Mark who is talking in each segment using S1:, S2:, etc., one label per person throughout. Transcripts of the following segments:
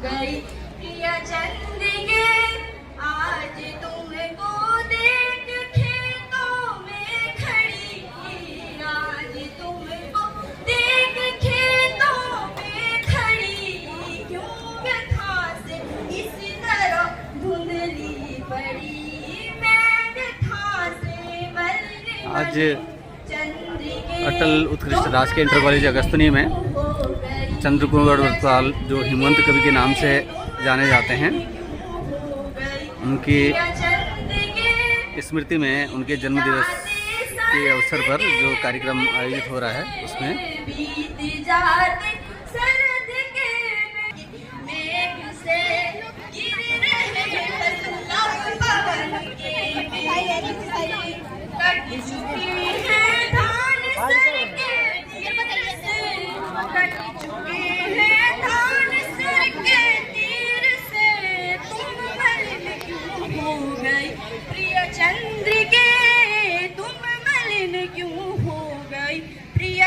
S1: गई प्रिय चंद्रिके आज तुमको देख खेतों में खड़ी, आज तुमको देख खेतों में खड़ी, क्यों व्यथा से इस तरह धुंधली पड़ी, मैं व्यथा से मरने
S2: आज अटल उत्कृष्ट राजकीय इंटर कॉलेज अगस्तनी में चंद्रकुमार बरपाल जो हिमवंत कवि के नाम से जाने जाते हैं, उनकी स्मृति में उनके जन्म दिवस के अवसर पर जो कार्यक्रम आयोजित हो रहा है उसमें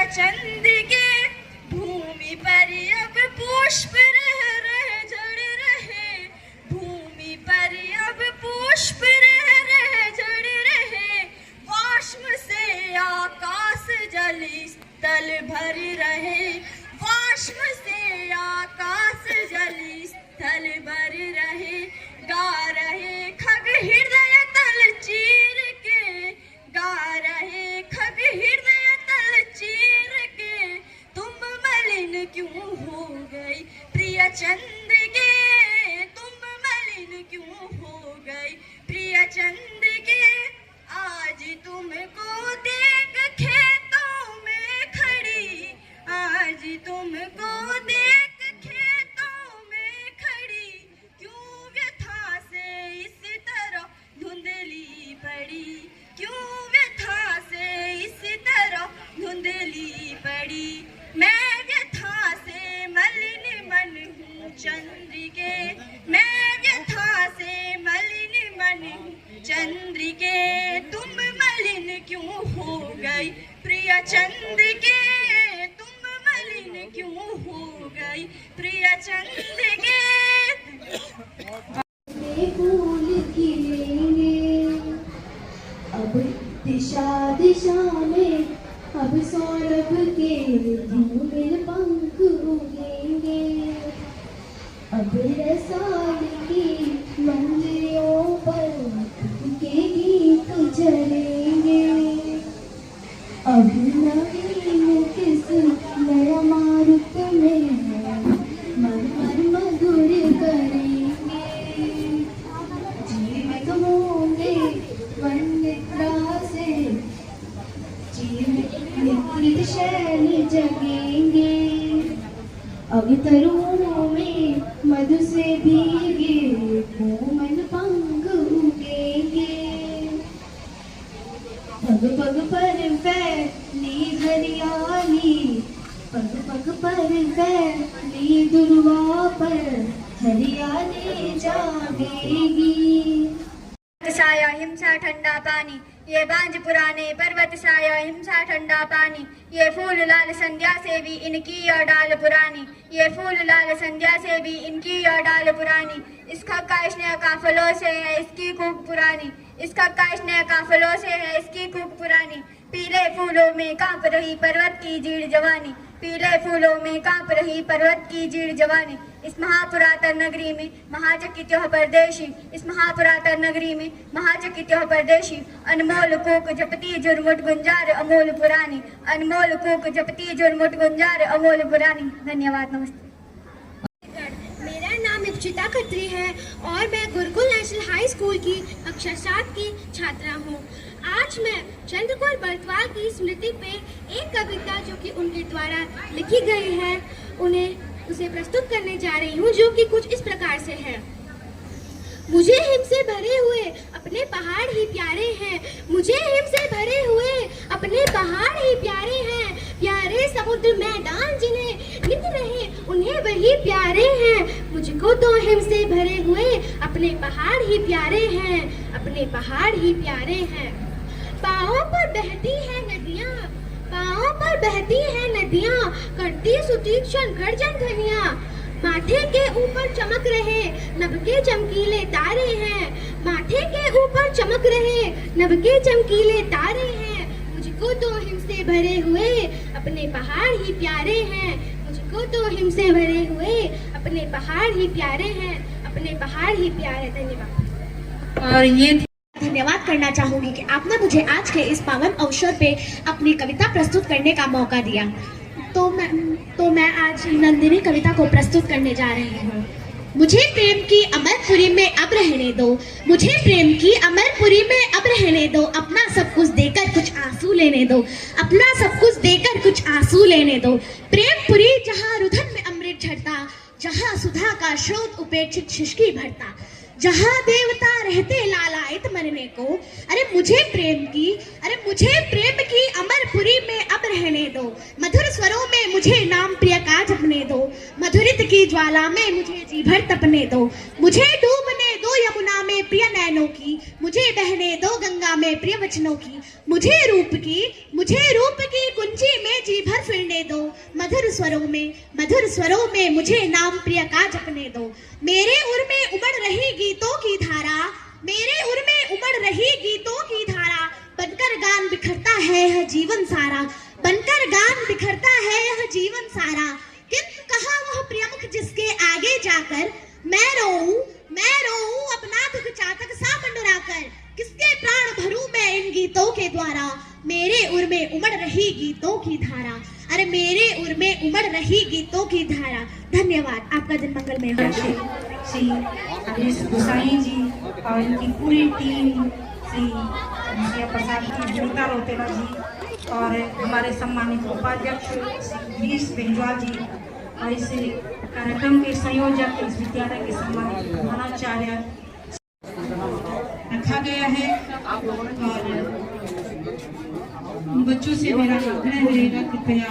S1: चंद्रिके भूमि पर अब पुष्प रह झड़ रहे, भूमि पर अब पुष्प रह झड़ रहे, वाष्म से आकाश जल स्थल भर रहे, वाष्म से आकाश जल स्थल भर रहे, गा रहे खग हृदय तल चीर के, गा रहे खग हृदय तल चीर के, तुम मलिन क्यों हो गई प्रिय चंद्रिके, तुम मलिन क्यों हो गई प्रिय चंद्रिके, आज तुमको देख खेतों में खड़ी, आज तुमको देख खेतों में खड़ी, क्यों व्यथा से इस तरह धुंधली पड़ी, क्यों व्यथा से इस तरह धुंधली पड़ी, मैं व्यथा से मलिन मन हूँ चंद्रिके, मैं व्यथा से मलिन मन हूँ चंद्रिके, तुम मलिन क्यों हो गई प्रिय चंद्रिके, तुम मलिन क्यों हो गई प्रिय चंद्रिके।
S3: फूल खिलेंगे अब दिशा दिशा में, अब सौरभ के धूमिल पंख उगेंगे, अब रसाल की मंजिलों पर के गीत चलेंगे, अब नवीन किस नया मारुत में मर मधुर करेंगे, जीवित होंगे वन्यता से, जीवित शैल जगेंगे, अब तरुणों में मधु से भीगे कोमल पंख उगेंगे, पग पग पर फैली हरियाली, पग पग पर फैली दुर्वा पर हरियाली जागेगी,
S1: छाया हिमसा ठंडा पानी, ये बांझ पुराने पर्वत छाया हिमसा ठंडा पानी, ये फूल लाल संध्या से भी इनकी और डाल पुरानी, ये फूल लाल संध्या से भी इनकी और डाल पुरानी, इसका का स्नेह काफलों से है इसकी कूक पुरानी, इसका का स्नेह काफलों से है इसकी कूक पुरानी, पीले फूलों में कांप रही पर्वत की जीर्ण जवानी, पीले फूलों में कांप रही पर्वत की जीर्ण जवानी, इस महापुरातन नगरी में महाचकित हो परदेशी, इस महापुरातन नगरी में महाचकित हो परदेशी, अनमोल कूक जपती जुर्मुट गुंजार अमोल पुरानी, अनमोल कूक जपती जुर्मुट गुंजार अमोल पुरानी। धन्यवाद, नमस्ते।
S4: मेरा नाम इप्सिता खत्री है और मैं गुरुकुल नेशनल हाई स्कूल की कक्षा 7 की छात्रा हूँ। आज मैं चंद्रकुमार बरपाल की स्मृति पे एक कविता जो कि उनके द्वारा लिखी गई है उसे प्रस्तुत करने जा रही हूँ, जो कि कुछ इस प्रकार से है। मुझे हिम से भरे हुए अपने पहाड़ ही प्यारे हैं, मुझे हिम से भरे हुए अपने पहाड़ ही प्यारे हैं, प्यारे समुद्र मैदान जिन्हें नित रहे उन्हें वही प्यारे हैं, मुझको तो हिम से भरे हुए अपने पहाड़ ही प्यारे हैं, अपने पहाड़ ही प्यारे हैं। पाँवों पर बहती है नदियाँ, पाँवों पर बहती है नदियाँ, करती सुतीक्षण गर्जन ध्वनियाँ, माथे के ऊपर चमक रहे नभ के चमकीले तारे हैं, माथे के ऊपर चमक रहे नभ के चमकीले तारे हैं। मुझको तो हिम से भरे हुए अपने पहाड़ ही प्यारे हैं, मुझको तो हिम से भरे हुए अपने पहाड़ ही प्यारे हैं, अपने पहाड़ ही प्यारे। धन्यवाद।
S5: और ये
S6: धन्यवाद करना चाहूंगी कि आपने मुझे आज के इस पावन अवसर पे अपनी कविता प्रस्तुत करने का मौका दिया। तो मैं आज नंदिनी कविता को प्रस्तुत करने जा रही हूँ। मुझे प्रेम की अमरपुरी में अब रहने दो, मुझे प्रेम की अमरपुरी में अब रहने दो, अपना सब कुछ देकर कुछ आंसू लेने दो, अपना सब कुछ देकर कुछ आंसू लेने दो। प्रेमपुरी जहाँ रुधन में अमृत झरता, जहाँ सुधा का स्रोत उपेक्षित शुष्की भरता, जहाँ देवता रहते लालायित मरने को। अरे मुझे प्रेम की अमरपुरी में अब रहने दो, मधुर स्वरों में मुझे नाम प्रिय का जपने दो, मधुरित की ज्वाला में मुझे जी भर तपने दो। मुझे डूबने दो यमुना में प्रिय नैनों की, मुझे बहने दो गंगा में प्रिय वचनों की, मुझे रूप की कुंजी में जी भर फिरने दो, मधुर स्वरों में मुझे नाम प्रिय का जपने दो। मेरे उर में उमड़ रही गीतों की धारा, मेरे उर में उमड़ रही गीतों की धारा, बनकर गान बिखरता है यह जीवन सारा, बनकर गान बिखरता है यह जीवन सारा। किंतु कहाँ वह प्रियमुख जिसके आगे जाकर मैं रोऊं अपना दुख चातक सा मंडराकर, किसके प्राण भरूं मैं इन गीतों के द्वारा, मेरे उर में उमड़ रही गीतों की धारा। अरे मेरे उर में उमड़ रही गीतों की धारा। धन्यवाद। आपका दिन मंगलमय हो।
S5: श्री हरीश गोसाई जी और इनकी पूरी टीम, श्री प्रसाद जी, गीता रोतेला जी और हमारे सम्मानित उपाध्यक्ष श्री गिरीश बेंजवाल जी और इस कार्यक्रम के संयोजक, इस विद्यालय के सम्मानित प्रधानाचार्य रखा गया है। और बच्चों से मेरा आग्रह रहेगा, कृपया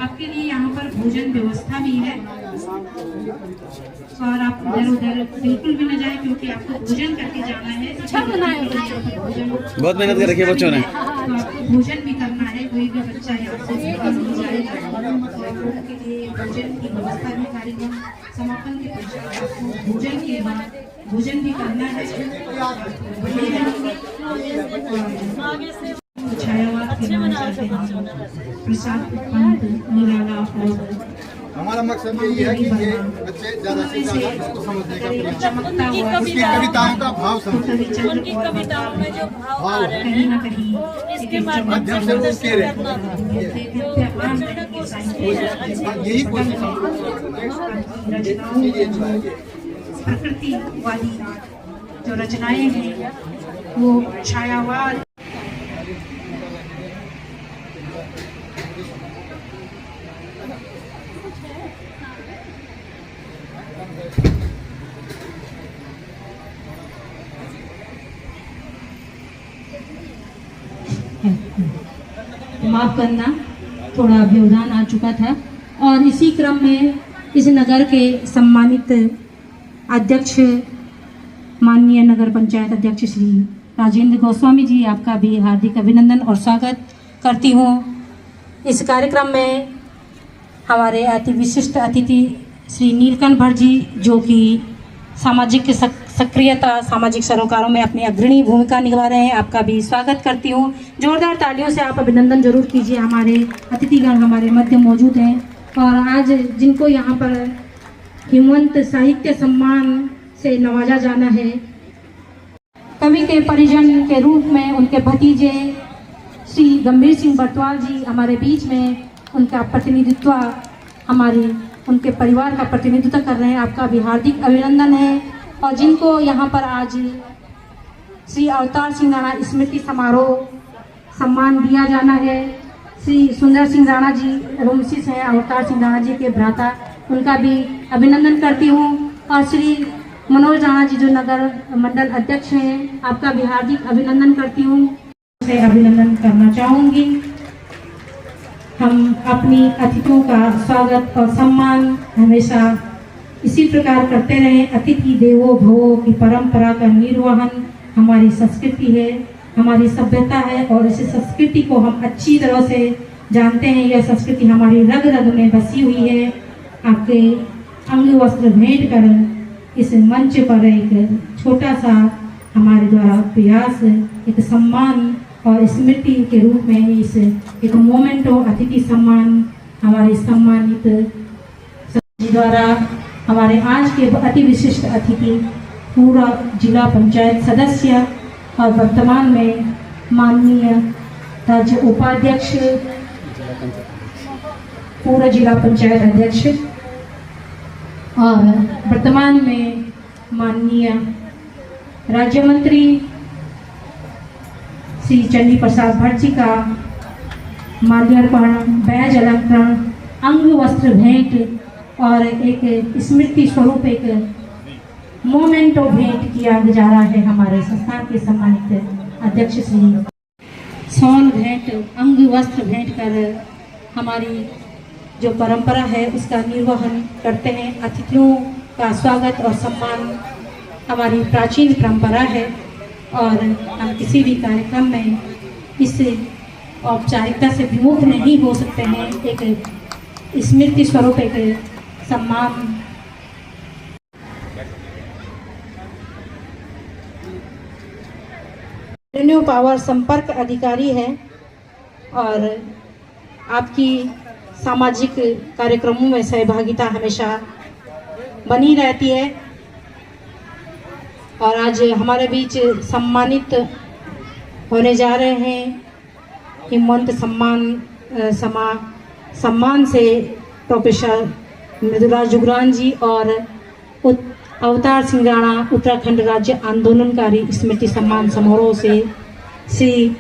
S5: आपके लिए यहाँ पर भोजन व्यवस्था भी है और आप इधर उधर बिल्कुल भी न जाए, क्योंकि आपको भोजन करके जाना है।
S2: बहुत मेहनत कर रखी है बच्चों ने।
S5: तो आपको भोजन भी करना है, कोई भी बच्चा यहाँ से नहीं जाएगा। उनके लिए भोजन की व्यवस्था भी कार्यक्रम समापन के पश्चात आपको भोजन के बाद भोजन भी करना है। छायावाद के नाम चाहते हैं प्रसाद पंत निराला और
S7: हमारा मकसद यही है कि ये बच्चे ज्यादा से ज्यादा इसको समझने का प्रयास
S5: चमकता हुआ
S7: उसकी कविताओं का भाव समझें,
S5: उनकी कविताओं में जो भाव आ रहे हैं कहीं न कहीं इसके
S7: माध्यम से वो उसके यही कोशिश
S5: प्रकृति वाली जो रचनाएं हैं वो छायावाद
S8: माफ करना, थोड़ा व्यवधान आ चुका था। और इसी क्रम में इस नगर के सम्मानित अध्यक्ष माननीय नगर पंचायत अध्यक्ष श्री राजेंद्र गोस्वामी जी, आपका भी हार्दिक अभिनंदन और स्वागत करती हूँ। इस कार्यक्रम में हमारे अति विशिष्ट अतिथि श्री नीलकंठ भट्ट जी, जो कि सामाजिक सक्रियता, सामाजिक सरोकारों में अपनी अग्रणी भूमिका निभा रहे हैं, आपका भी स्वागत करती हूँ। जोरदार तालियों से आप अभिनंदन जरूर कीजिए। हमारे अतिथिगण हमारे मध्य मौजूद हैं और आज जिनको यहाँ पर हिमवंत साहित्य सम्मान से नवाजा जाना है, कवि के परिजन के रूप में उनके भतीजे श्री गंभीर सिंह बर्तवाल जी हमारे बीच में, उनका प्रतिनिधित्व उनके परिवार का प्रतिनिधित्व कर रहे हैं, आपका भी हार्दिक अभिनंदन है। और जिनको यहाँ पर आज श्री अवतार सिंह राणा स्मृति समारोह सम्मान दिया जाना है, श्री सुंदर सिंह राणा जी रोमसिस हैं, अवतार सिंह राणा जी के भ्राता, उनका भी अभिनंदन करती हूँ। और श्री मनोज राणा जी जो नगर मंडल अध्यक्ष हैं, आपका भी हार्दिक अभिनंदन करती हूँ।
S5: से अभिनंदन करना चाहूँगी। हम अपनी अतिथियों का स्वागत और सम्मान हमेशा इसी प्रकार करते रहें। अतिथि देवो भवो की परंपरा का निर्वहन हमारी संस्कृति है, हमारी सभ्यता है और इस संस्कृति को हम अच्छी तरह से जानते हैं। यह संस्कृति हमारी रग रग में बसी हुई है। आपके अंग वस्त्र भेंट कर इस मंच पर एक छोटा सा हमारे द्वारा प्रयास, एक सम्मान और स्मृति के रूप में इस एक मोमेंटो अतिथि सम्मान हमारे सम्मानित जी द्वारा हमारे आज के अति विशिष्ट अतिथि पूरा जिला पंचायत सदस्य और वर्तमान में माननीय राज्य उपाध्यक्ष, पूरा जिला पंचायत अध्यक्ष और वर्तमान में माननीय राज्य मंत्री श्री चंडी प्रसाद भट्ट जी का माल्यार्पण, बैज अलंकरण, अंग वस्त्र भेंट और एक स्मृति स्वरूप एक मोमेंटो भेंट किया जा रहा है। हमारे संस्थान के सम्मानित अध्यक्ष श्री सौन भेंट, अंग वस्त्र भेंट कर हमारी जो परंपरा है उसका निर्वहन करते हैं। अतिथियों का स्वागत और सम्मान हमारी प्राचीन परंपरा है और हम किसी भी कार्यक्रम में इस औपचारिकता से विमुख नहीं हो सकते हैं। एक स्मृति स्वरूप एक सम्मान रेन्यू पावर संपर्क अधिकारी है और आपकी सामाजिक कार्यक्रमों में सहभागिता हमेशा बनी रहती है और आज हमारे बीच सम्मानित होने जा रहे हैं हिमवंत सम्मान से प्रोफेसर मृदुला जुगरान जी और अवतार सिंह राणा उत्तराखंड राज्य आंदोलनकारी स्मृति सम्मान समारोह से श्री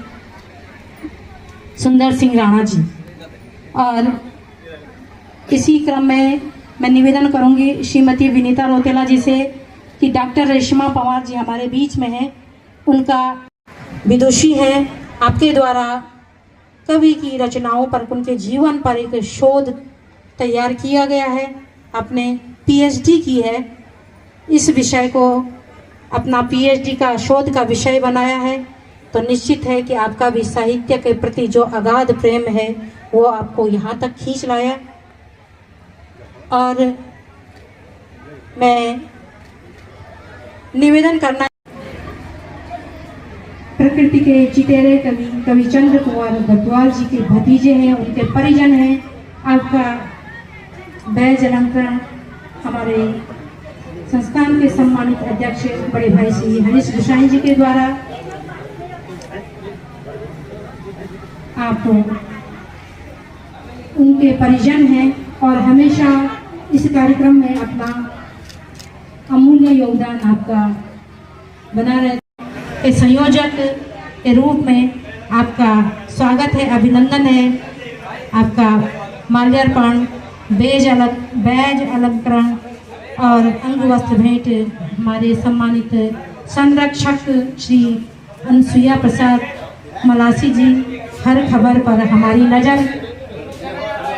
S5: सुंदर सिंह राणा जी। और इसी क्रम में मैं निवेदन करूंगी श्रीमती विनीता रोतेला जी से कि डॉक्टर रेशमा पवार जी हमारे बीच में हैं, उनका विदुषी है। आपके द्वारा कवि की रचनाओं पर, उनके जीवन पर एक शोध तैयार किया गया है। आपने पीएचडी की है, इस विषय को अपना पीएचडी का शोध का विषय बनाया है, तो निश्चित है कि आपका भी साहित्य के प्रति जो अगाध प्रेम है वो आपको यहाँ तक खींच लाया। और मैं निवेदन करना, प्रकृति के चितेरे कवि चंद्र कुमार बरद्वाल जी के भतीजे हैं, उनके परिजन हैं। आपका बैज अलंकरण हमारे संस्थान के सम्मानित अध्यक्ष बड़े भाई श्री हरीश गोसाई जी के द्वारा आप उनके परिजन हैं और हमेशा इस कार्यक्रम में अपना अमूल्य योगदान आपका बना रहता है। संयोजक के रूप में आपका स्वागत है, अभिनंदन है। आपका माल्यार्पण, बैज अलंकरण और अंग वस्त्र भेंट हमारे सम्मानित संरक्षक श्री अनसुईया प्रसाद मलासी जी, हर खबर पर हमारी नज़र।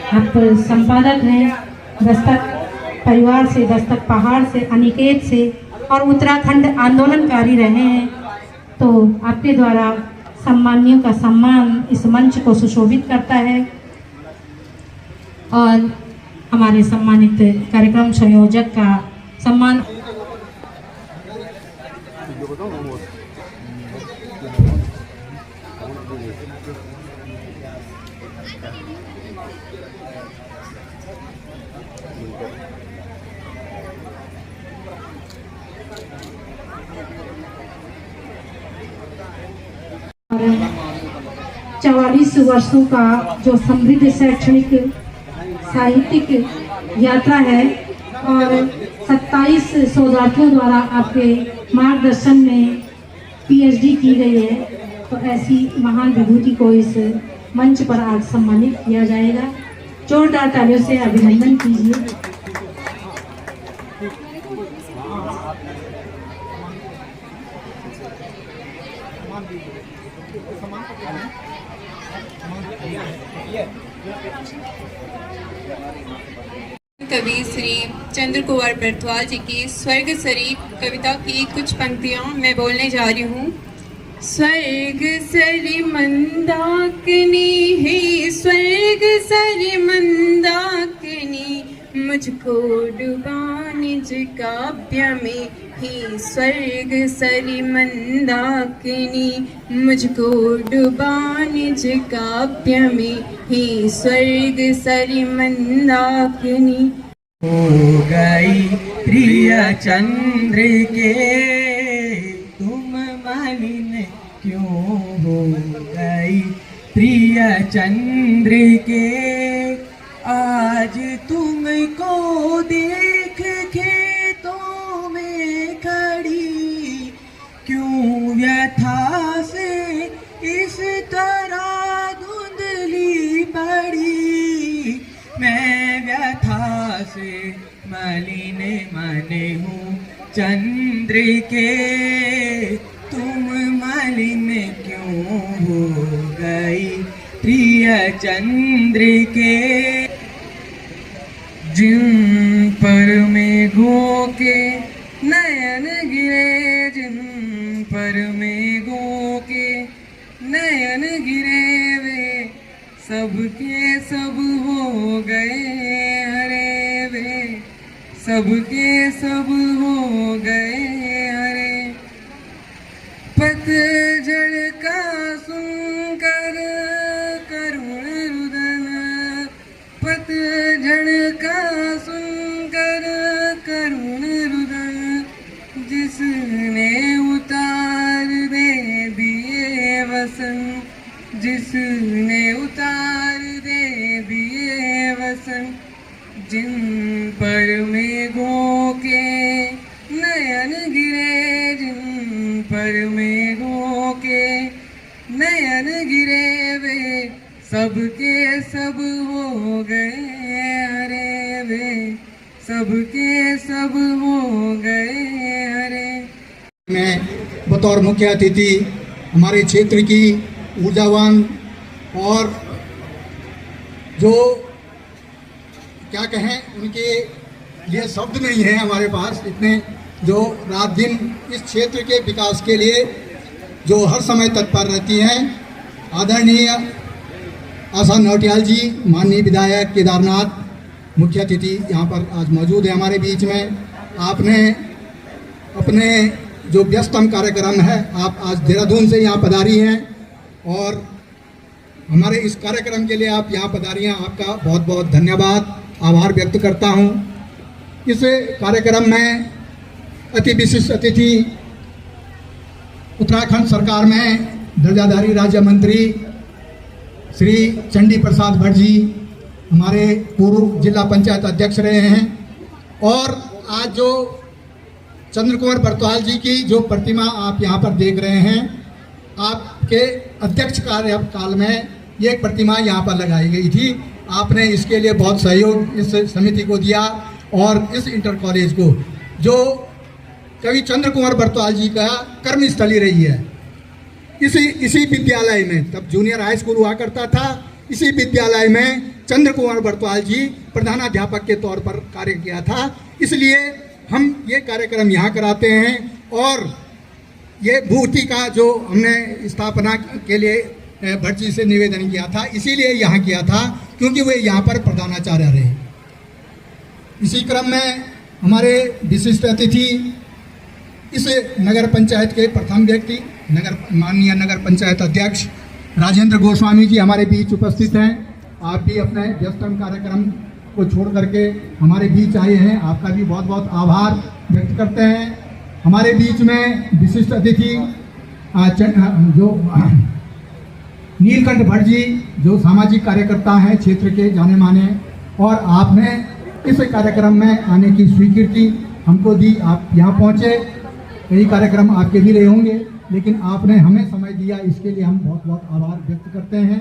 S5: आप संपादक हैं दस्तक परिवार से, दस्तक पहाड़ से, अनिकेत से और उत्तराखंड आंदोलनकारी रहे हैं, तो आपके द्वारा सम्मानियों का सम्मान इस मंच को सुशोभित करता है। और हमारे सम्मानित कार्यक्रम संयोजक का सम्मान और 44 वर्षों का जो समृद्ध शैक्षणिक साहित्यिक यात्रा है और 27 शोधार्थियों द्वारा आपके मार्गदर्शन में पीएचडी की गई है, तो ऐसी महान विभूति को इस मंच पर आज सम्मानित किया जाएगा। जोरदार तालियों से अभिनंदन कीजिए।
S9: कवि श्री चंद्र कुमार बरद्वाल जी की स्वर्ग सरी कविता की कुछ पंक्तियां मैं बोलने जा रही हूँ। स्वर्ग सरी मंदाकिनी हे स्वर्ग सरी मंदाकिनी, मुझको डुबा निज काव्य में ही स्वर्ग सरी मंदाकिनी, मुझको डुबा निज काव्य में ही स्वर्ग सरी मंदाकिनी।
S10: हो गई प्रिय चंद्र के तुम मलिन क्यों हो गई, प्रिय चंद्र के आज तुमको देख खेतों में खड़ी, क्यों व्यथा से इस तरह धुंधली पड़ी। मैं व्यथा से मलिन मन हूँ चंद्र के, तुम मलिन क्यों हो गई प्रिय चंद्र के। जिन पर मेघों के नयन गिरे, जिन पर मेघों के नयन गिरे, वे सबके सब हो गए हरे, वे सबके सब हो गए हरे। पतझड़ का सुनकर करुण रुदन, पतझड़ का सुनकर करुण रुदन, जिसने उतार दे दिए वसन, जिसने उतार दे दिए वसन। जिन पर मेघों के नयन गिरे, जिन पर मेघों के नयन गिरे, वे सबके सब हो गए हरे, वे सबके सब हो गए हरे।
S7: मैं बतौर मुख्य अतिथि हमारे क्षेत्र की ऊर्जावान और जो क्या कहें उनके लिए शब्द नहीं है हमारे पास, इतने जो रात दिन इस क्षेत्र के विकास के लिए जो हर समय तत्पर रहती हैं। आदरणीय आशा नौटियाल जी, माननीय विधायक केदारनाथ मुख्य अतिथि यहाँ पर आज मौजूद है हमारे बीच में। आपने अपने जो व्यस्तम कार्यक्रम है, आप आज देहरादून से यहाँ पधारी हैं और हमारे इस कार्यक्रम के लिए आप यहाँ पधारी हैं। आपका बहुत बहुत धन्यवाद, आभार व्यक्त करता हूँ। इस कार्यक्रम में अति विशिष्ट अतिथि उत्तराखंड सरकार में दर्जाधारी राज्य मंत्री श्री चंडी प्रसाद भट्ट जी हमारे पूर्व जिला पंचायत अध्यक्ष रहे हैं और आज जो चंद्र कुंवर बरतवाल जी की जो प्रतिमा आप यहाँ पर देख रहे हैं, आपके अध्यक्ष कार्यकाल में ये प्रतिमा यहाँ पर लगाई गई थी। आपने इसके लिए बहुत सहयोग इस समिति को दिया और इस इंटर कॉलेज को, जो कवि चंद्र कुंवर बरतवाल जी का कर्मस्थली रही है, इसी विद्यालय में, तब जूनियर हाई स्कूल हुआ करता था, इसी विद्यालय में चंद्र कुंवर बरतवाल जी प्रधानाध्यापक के तौर पर कार्य किया था। इसलिए हम ये कार्यक्रम यहाँ कराते हैं और ये मूर्ति का जो हमने स्थापना के लिए भट्ट जी से निवेदन किया था, इसीलिए यहाँ किया था क्योंकि वे यहाँ पर प्रधानाचार्य रहे। इसी क्रम में हमारे विशिष्ट अतिथि इस नगर पंचायत के प्रथम व्यक्ति माननीय नगर पंचायत अध्यक्ष राजेंद्र गोस्वामी जी हमारे बीच उपस्थित हैं। आप भी अपने व्यस्तम कार्यक्रम को छोड़ करके हमारे बीच आए हैं, आपका भी बहुत बहुत आभार व्यक्त करते हैं। हमारे बीच में विशिष्ट अतिथि जो नीलकंठ भट्ट जी, जो सामाजिक कार्यकर्ता हैं क्षेत्र के जाने माने, और आपने इस कार्यक्रम में आने की स्वीकृति हमको दी। आप यहाँ पहुँचे, कई कार्यक्रम आपके भी रहे होंगे, लेकिन आपने हमें समय दिया, इसके लिए हम बहुत बहुत आभार व्यक्त करते हैं।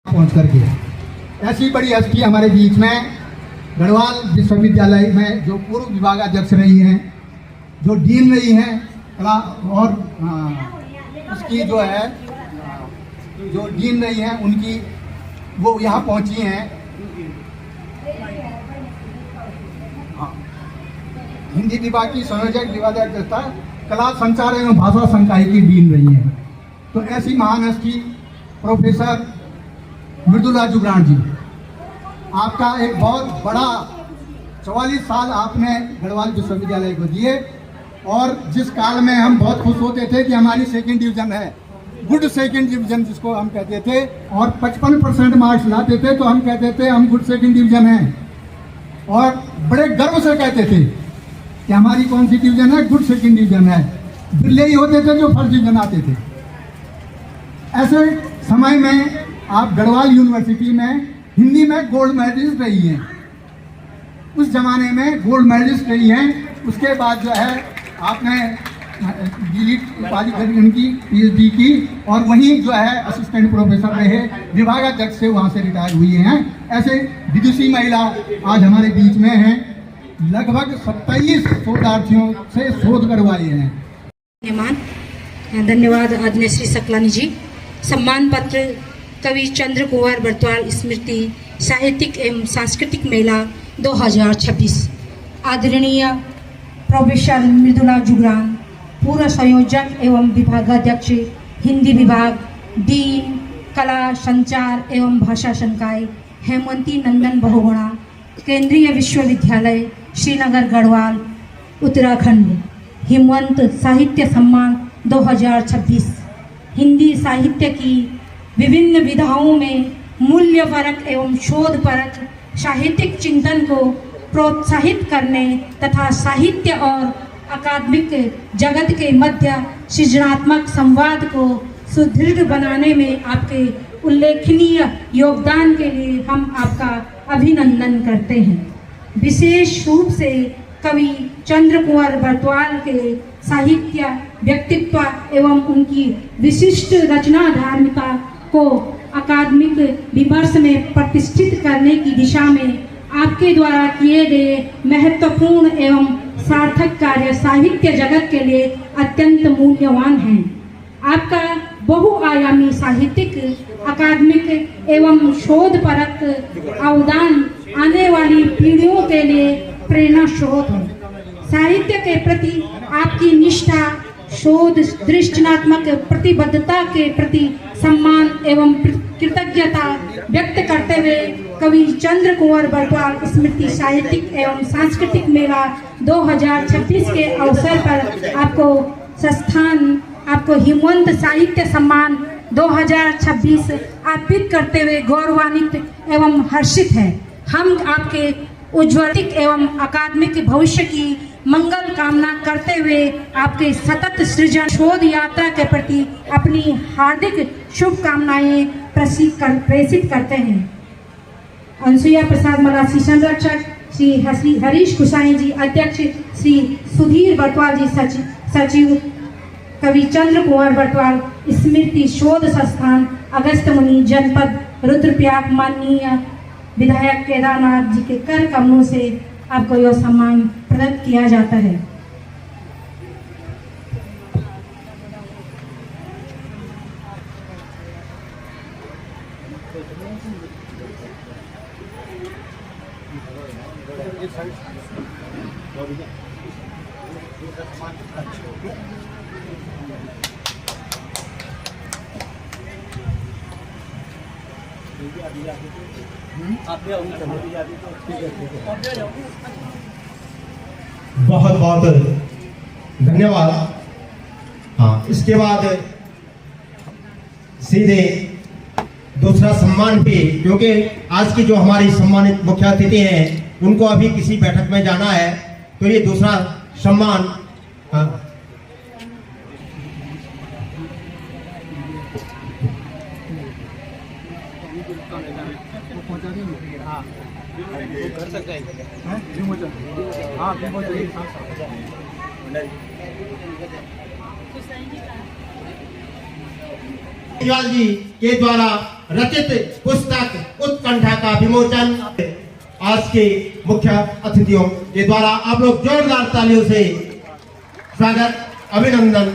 S7: पहुँच करके ऐसी बड़ी हस्ती हमारे बीच में गढ़वाल विश्वविद्यालय में जो पूर्व विभागाध्यक्ष रही हैं, जो डीन रही हैं कला और उसकी जो है जो डीन रही हैं उनकी, वो यहाँ पहुँची हैं। हिंदी विभाग की संयोजक विभागाध्यक्षा, कला संचार एवं भाषा संकाय की डीन रही हैं। तो ऐसी महान हस्ती प्रोफेसर मृदुला जुबरान जी, आपका एक बहुत बड़ा 44 साल आपने गढ़वाल विश्वविद्यालय को दिए, और जिस काल में हम बहुत खुश होते थे कि हमारी सेकंड डिवीज़न है, गुड सेकंड डिवीज़न जिसको हम कहते थे, और 55% मार्क्स लाते थे तो हम कहते थे हम गुड सेकंड डिवीज़न हैं, और बड़े गर्व से कहते थे कि हमारी कौन सी डिवीज़न है, गुड सेकंड डिवीज़न है। बिरले ही होते थे जो फर्स्ट डिवीज़न आते थे। ऐसे समय में आप गढ़वाल यूनिवर्सिटी में हिंदी में गोल्ड मेडलिस्ट रही हैं, उस जमाने में गोल्ड मेडलिस्ट रही हैं। उसके बाद जो है आपने डीलिट उपाधि की PhD की, और वहीं जो है असिस्टेंट प्रोफेसर रहे, विभागाध्यक्ष से वहाँ से रिटायर हुई हैं। ऐसे विदुषी महिला आज हमारे बीच में हैं, लगभग 27 शोधार्थियों से शोध करवाए हैं।
S8: धन्यवाद आदरणीय श्री सकलानी जी। सम्मान पत्र कवि चंद्र कुंवर बरतवाल स्मृति साहित्यिक एवं सांस्कृतिक मेला 2026। आदरणीय प्रोफेसर मृदुला जुगरान, पूर्व संयोजक एवं विभागाध्यक्ष हिंदी विभाग, डीन कला संचार एवं भाषा संकाय हेमवंती नंदन बहुगुणा, केंद्रीय विश्वविद्यालय श्रीनगर गढ़वाल उत्तराखंड, हिमवंत साहित्य सम्मान 2026। हिंदी साहित्य की विभिन्न विधाओं में मूल्यपरक एवं शोधपरक साहित्यिक चिंतन को प्रोत्साहित करने तथा साहित्य और अकादमिक जगत के मध्य सृजनात्मक संवाद को सुदृढ़ बनाने में आपके उल्लेखनीय योगदान के लिए हम आपका अभिनंदन करते हैं। विशेष रूप से कवि चंद्र कुंवर बरतवाल के साहित्य व्यक्तित्व एवं उनकी विशिष्ट रचना धार्मिका को अकादमिक विमर्श में प्रतिष्ठित करने की दिशा में आपके द्वारा किए गए महत्वपूर्ण एवं सार्थक कार्य साहित्य जगत के लिए अत्यंत मूल्यवान हैं। आपका बहुआयामी साहित्यिक, अकादमिक एवं शोधपरक अवदान आने वाली पीढ़ियों के लिए प्रेरणा स्रोत है। साहित्य के प्रति आपकी निष्ठा, शोध दृष्टिनात्मक प्रतिबद्धता के प्रति सम्मान एवं कृतज्ञता व्यक्त करते हुए कवि चंद्र कुंवर बरतवाल स्मृति साहित्यिक एवं सांस्कृतिक मेला 2026 के अवसर पर आपको हिमवंत साहित्य सम्मान 2026 अर्पित करते हुए गौरवान्वित एवं हर्षित है। हम आपके उज्ज्वल एवं अकादमिक भविष्य की मंगल कामना करते हुए आपके सतत सृजन शोध यात्रा के प्रति अपनी हार्दिक शुभकामनाएं प्रेषित करते हैं। अनुसुईया प्रसाद मरासी संरक्षक, श्री हरीश कुसाई जी अध्यक्ष, श्री सुधीर बरतवाल जी सचिव, कवि चंद्र कुंवर बरतवाल स्मृति शोध संस्थान अगस्त मुनि जनपद रुद्रप्रयाग, माननीय विधायक केदारनाथ जी के कर कमलों से आपको यह सम्मान प्रदत्त किया जाता है।
S11: बहुत बहुत धन्यवाद। हाँ, इसके बाद सीधे दूसरा सम्मान भी, क्योंकि आज की जो हमारी सम्मानित मुख्य अतिथि हैं उनको अभी किसी बैठक में जाना है, तो ये दूसरा सम्मान केजरीवाल जी के द्वारा रचित पुस्तक उत्कंठा का विमोचन आज के मुख्य अतिथियों के द्वारा आप लोग जोरदार तालियों से स्वागत, अभिनंदन।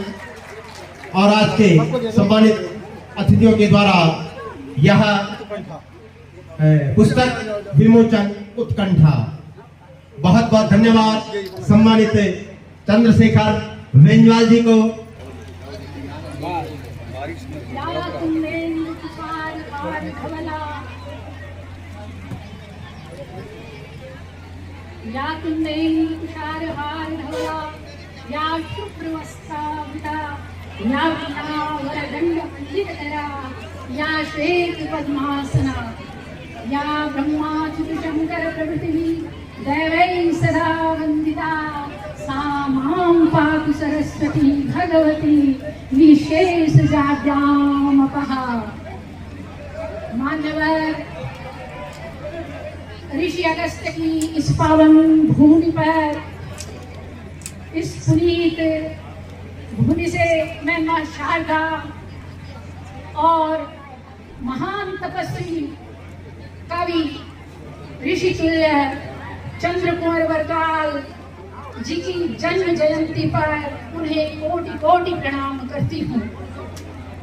S11: और आज के सम्मानित अतिथियों के द्वारा यह पुस्तक विमोचन उत्कंठा। बहुत बहुत धन्यवाद सम्मानित चंद्रशेखर वेंजवाल जी को।
S5: या कुंदेन तुषारहार धवला या शुभ्रवस्त्रावृता या वीणावरदंड मंडितधरा या श्वेत पद्मासना या ब्रह्माच्युत शंकर प्रभृतिः दैवैः सदा वन्दिता सा मां पातु सरस्वती भगवती विशेषजाड्यामपः। मान्यवर ऋषि अगस्त्य की इस पावन भूमि पर, इस पुनीत भूमि से मैं मां शारदा और महान तपस्वी कवि ऋषि तुल्य चंद्र कुंवर बरताल जी की जन्म जयंती पर उन्हें कोटि कोटि प्रणाम करती हूँ।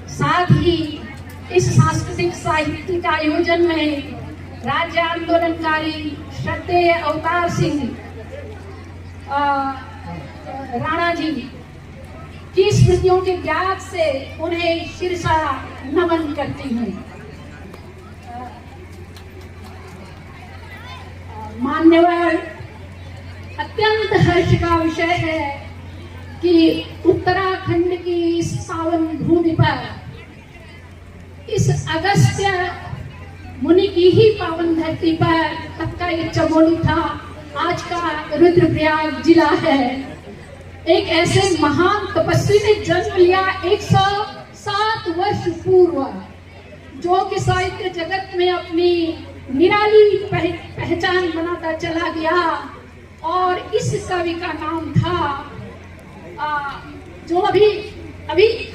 S5: साथ ही इस सांस्कृतिक साहित्यिक आयोजन में राज्य आंदोलनकारी श्रद्धेय अवतार सिंह राणा जी की स्मृतियों के ज्ञात से उन्हें शिरसा नमन करती हूँ। मान्यवर, अत्यंत हर्ष का विषय है कि उत्तराखंड की इस पावन भूमि पर इस अगस्त्य मुनि की ही पावन धरती पर, तब का ये चमोली था, आज का रुद्रप्रयाग जिला है, एक ऐसे महान तपस्वी ने जन्म लिया 107 वर्ष पूर्व, जो कि साहित्य जगत में अपनी निराली पहचान बनाता चला गया। और इस कवि का नाम था जो अभी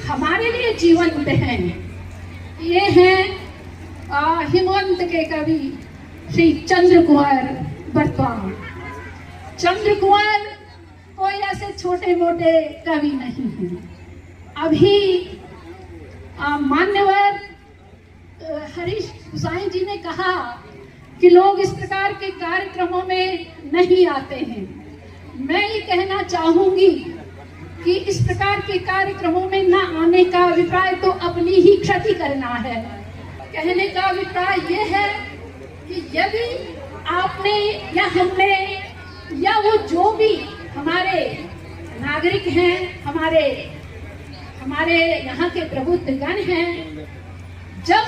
S5: हमारे लिए जीवंत हैं, ये हैं हिमवंत के कवि श्री चंद्र कुंवर बरताल। चंद्र कुंवर कोई ऐसे छोटे मोटे कवि नहीं हैं। अभी मान्यवर हरीश गुसाई जी ने कहा कि लोग इस प्रकार के कार्यक्रमों में नहीं आते हैं। मैं ये कहना चाहूंगी कि इस प्रकार के कार्यक्रमों में न आने का अभिप्राय तो अपनी ही क्षति करना है। कहने का अभिप्राय ये है कि यदि आपने या हमने या वो जो भी हमारे नागरिक हैं, हमारे यहाँ के प्रबुद्धगण हैं, जब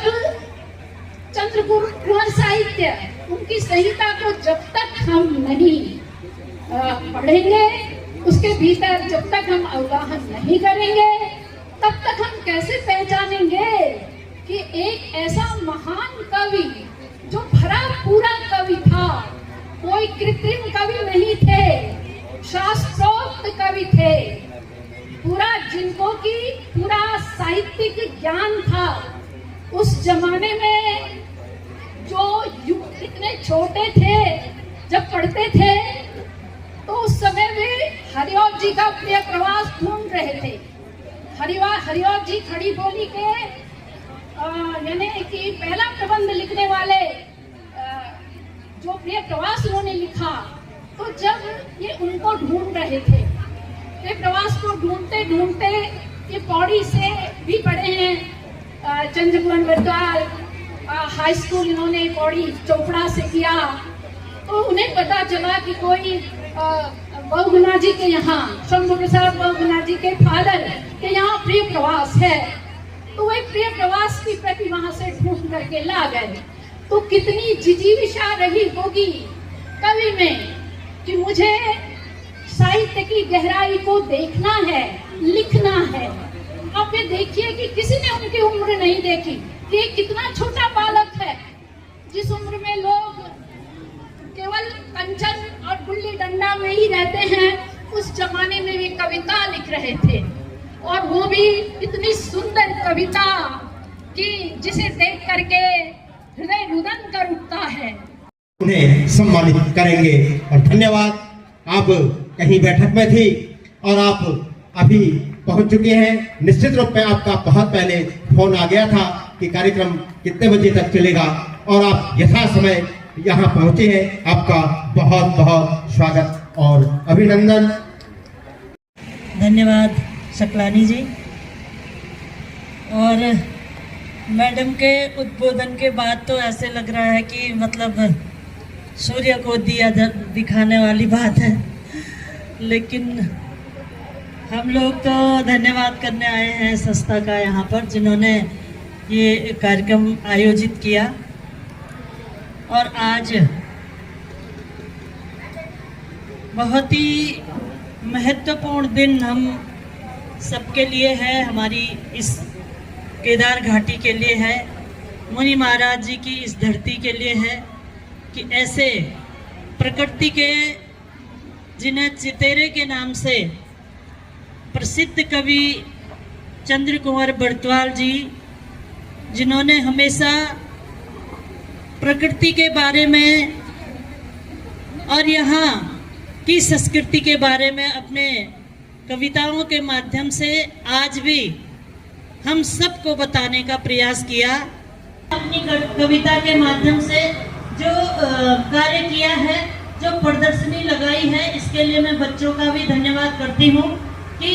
S5: चंद्र कुंवर साहित्य उनकी संहिता को जब तक हम नहीं पढ़ेंगे, उसके भीतर जब तक हम अवगाहन नहीं करेंगे, तब तक हम कैसे पहचानेंगे कि एक ऐसा महान कवि जो भरा पूरा कवि था, कोई कृत्रिम कवि नहीं थे, शास्त्रोक्त कवि थे, जिनको की पूरा साहित्यिक ज्ञान था। उस जमाने में जो युग इतने छोटे थे, जब पढ़ते थे तो उस समय वे हरिऔध जी का प्रिय प्रवास ढूंढ रहे थे। हरिऔध जी खड़ी बोली के यानी कि पहला प्रबंध लिखने वाले जो प्रिय प्रवास उन्होंने लिखा, तो जब ये उनको ढूंढ रहे थे, ये प्रवास को ढूंढते ढूंढते ये पौड़ी से भी पढ़े हैं, चंद्र कुंवर बरताल हाई स्कूल इन्होंने पौड़ी चोपड़ा से किया, तो उन्हें पता चला कि कोई बहुगुणा जी के यहाँ, शंभु प्रसाद बहुगुणा जी के फादर के यहाँ प्रिय प्रवास है, तो वे प्रिय प्रवास की प्रति वहां से ढूंढ करके ला गए। तो कितनी जिजीविषा रही होगी कवि में कि मुझे साहित्य की गहराई को देखना है, लिखना है। अब ये देखिए कि किसी ने उनकी उम्र नहीं देखी कि कितना छोटा बालक है, जिस उम्र में लोग केवल कंचन और गुल्ली डंडा में ही रहते हैं, उस जमाने में वे कविता लिख रहे थे, और वो भी इतनी सुंदर कविता कि जिसे देख करके हृदय रुदन कर उठता है।
S11: उन्हें सम्मानित करेंगे। और धन्यवाद, आप कहीं बैठक में थी और आप अभी पहुंच चुके हैं। निश्चित रूप में आपका बहुत पहले फोन आ गया था कि कार्यक्रम कितने बजे तक चलेगा, और आप यथा समय यहाँ पहुंचे हैं। आपका बहुत बहुत स्वागत और अभिनंदन।
S12: धन्यवाद सकलानी जी। और मैडम के उद्बोधन के बाद तो ऐसे लग रहा है कि मतलब सूर्य को दिया दिखाने वाली बात है, लेकिन हम लोग तो धन्यवाद करने आए हैं संस्था का यहाँ पर, जिन्होंने ये कार्यक्रम आयोजित किया। और आज बहुत ही महत्वपूर्ण दिन हम सबके लिए है, हमारी इस केदार घाटी के लिए है, मुनि महाराज जी की इस धरती के लिए है कि ऐसे प्रकृति के, जिन्हें चितेरे के नाम से प्रसिद्ध कवि चंद्र कुंवर बरत्वाल जी, जिन्होंने हमेशा प्रकृति के बारे में और यहाँ की संस्कृति के बारे में अपने कविताओं के माध्यम से आज भी हम सबको बताने का प्रयास किया। अपनी कविता के माध्यम से जो कार्य किया है, जो प्रदर्शनी लगाई है, इसके लिए मैं बच्चों का भी धन्यवाद करती हूँ कि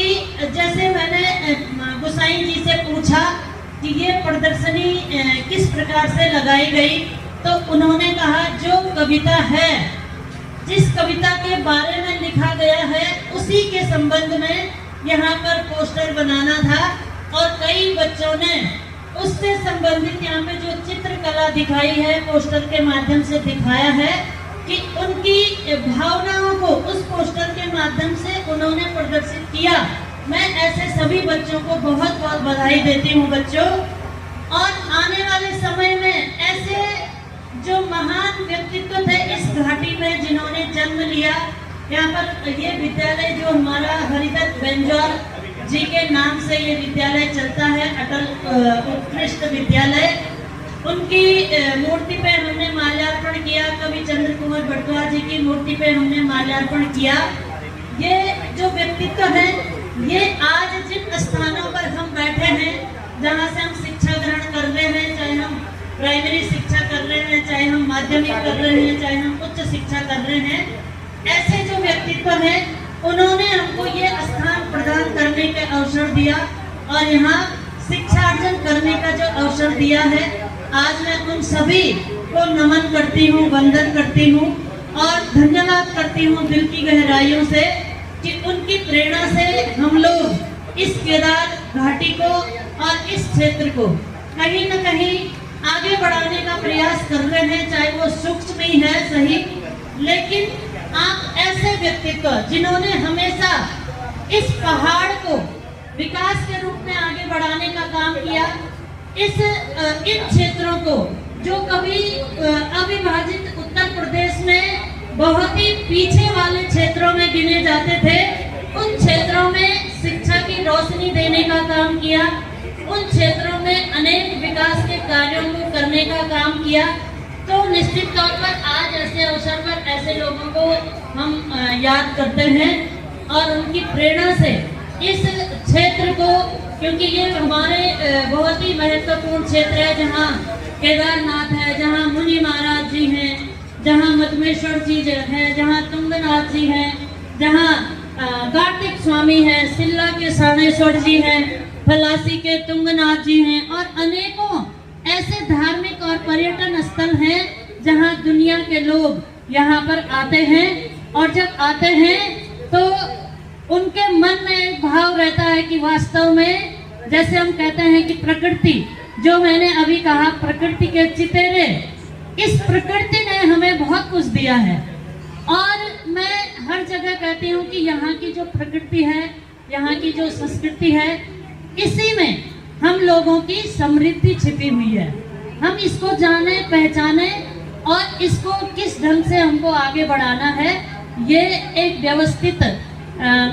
S12: जैसे मैंने गोसाई जी से पूछा कि ये प्रदर्शनी किस प्रकार से लगाई गई, तो उन्होंने कहा जो कविता है, जिस कविता के बारे में लिखा गया है, उसी के संबंध में यहाँ पर पोस्टर बनाना था। और कई बच्चों ने उससे संबंधित यहाँ पे जो चित्रकला दिखाई है, पोस्टर के माध्यम से दिखाया है कि उनकी भावनाओं को उस पोस्टर के माध्यम से उन्होंने प्रदर्शित किया। मैं ऐसे सभी बच्चों को बहुत बहुत बधाई देती हूँ बच्चों। और आने वाले समय में ऐसे जो महान व्यक्तित्व थे इस घाटी में, जिन्होंने जन्म लिया, यहाँ पर ये विद्यालय जो हमारा हरिदत्त बेंजौर जी के नाम से ये विद्यालय चलता है, अटल उत्कृष्ट विद्यालय, उनकी मूर्ति पे हमने माल्यार्पण किया। कवि चंद्र कुंवर बरत्वाल जी की मूर्ति पे हमने माल्यार्पण किया। ये जो व्यक्तित्व है, ये आज जिन स्थानों पर हम बैठे हैं, जहाँ से हम शिक्षा ग्रहण कर रहे हैं, चाहे हम प्राइमरी शिक्षा कर रहे हैं, चाहे हम माध्यमिक कर रहे हैं, चाहे हम उच्च शिक्षा कर रहे हैं, ऐसे जो व्यक्तित्व हैं, उन्होंने हमको ये स्थान प्रदान करने का अवसर दिया और यहाँ शिक्षार्जन करने का जो अवसर दिया है, आज मैं उन सभी को नमन करती हूँ, वंदन करती हूँ और धन्यवाद करती हूँ दिल की गहराइयों से कि उनकी प्रेरणा से हम लोग इस केदार घाटी को और इस क्षेत्र को कहीं न कहीं आगे बढ़ाने का प्रयास कर रहे हैं, चाहे वो सूक्ष्म ही है सही, लेकिन आप ऐसे व्यक्तित्व जिन्होंने हमेशा इस पहाड़ को विकास के रूप में आगे बढ़ाने का काम किया, इन क्षेत्रों को जो कभी अविभाजित उत्तर प्रदेश में बहुत ही पीछे वाले क्षेत्रों में गिने जाते थे, उन क्षेत्रों में शिक्षा की रोशनी देने का काम किया, उन क्षेत्रों में अनेक विकास के कार्यों को करने का काम किया। तो निश्चित तौर पर आज ऐसे अवसर पर ऐसे लोगों को हम याद करते हैं और उनकी प्रेरणा से इस क्षेत्र को, क्योंकि ये हमारे बहुत ही महत्वपूर्ण क्षेत्र है, जहाँ केदारनाथ है, जहाँ मुनि महाराज जी हैं, जहाँ मधमेश्वर जी हैं, जहाँ तुंगनाथ जी हैं, जहाँ कार्तिक स्वामी हैं, सिल्ला के साणेश्वर जी हैं, फलासी के तुंगनाथ जी हैं और अनेकों ऐसे धार्मिक और पर्यटन स्थल हैं जहां दुनिया के लोग यहाँ पर आते हैं। और जब आते हैं तो उनके मन में एक भाव रहता है कि वास्तव में, जैसे हम कहते हैं कि प्रकृति, जो मैंने अभी कहा, प्रकृति के चितेरे, इस प्रकृति ने हमें बहुत कुछ दिया है। और मैं हर जगह कहती हूँ कि यहाँ की जो प्रकृति है, यहाँ की जो संस्कृति है, इसी में हम लोगों की समृद्धि छिपी हुई है। हम इसको जाने, पहचाने और इसको किस ढंग से हमको आगे बढ़ाना है, ये एक व्यवस्थित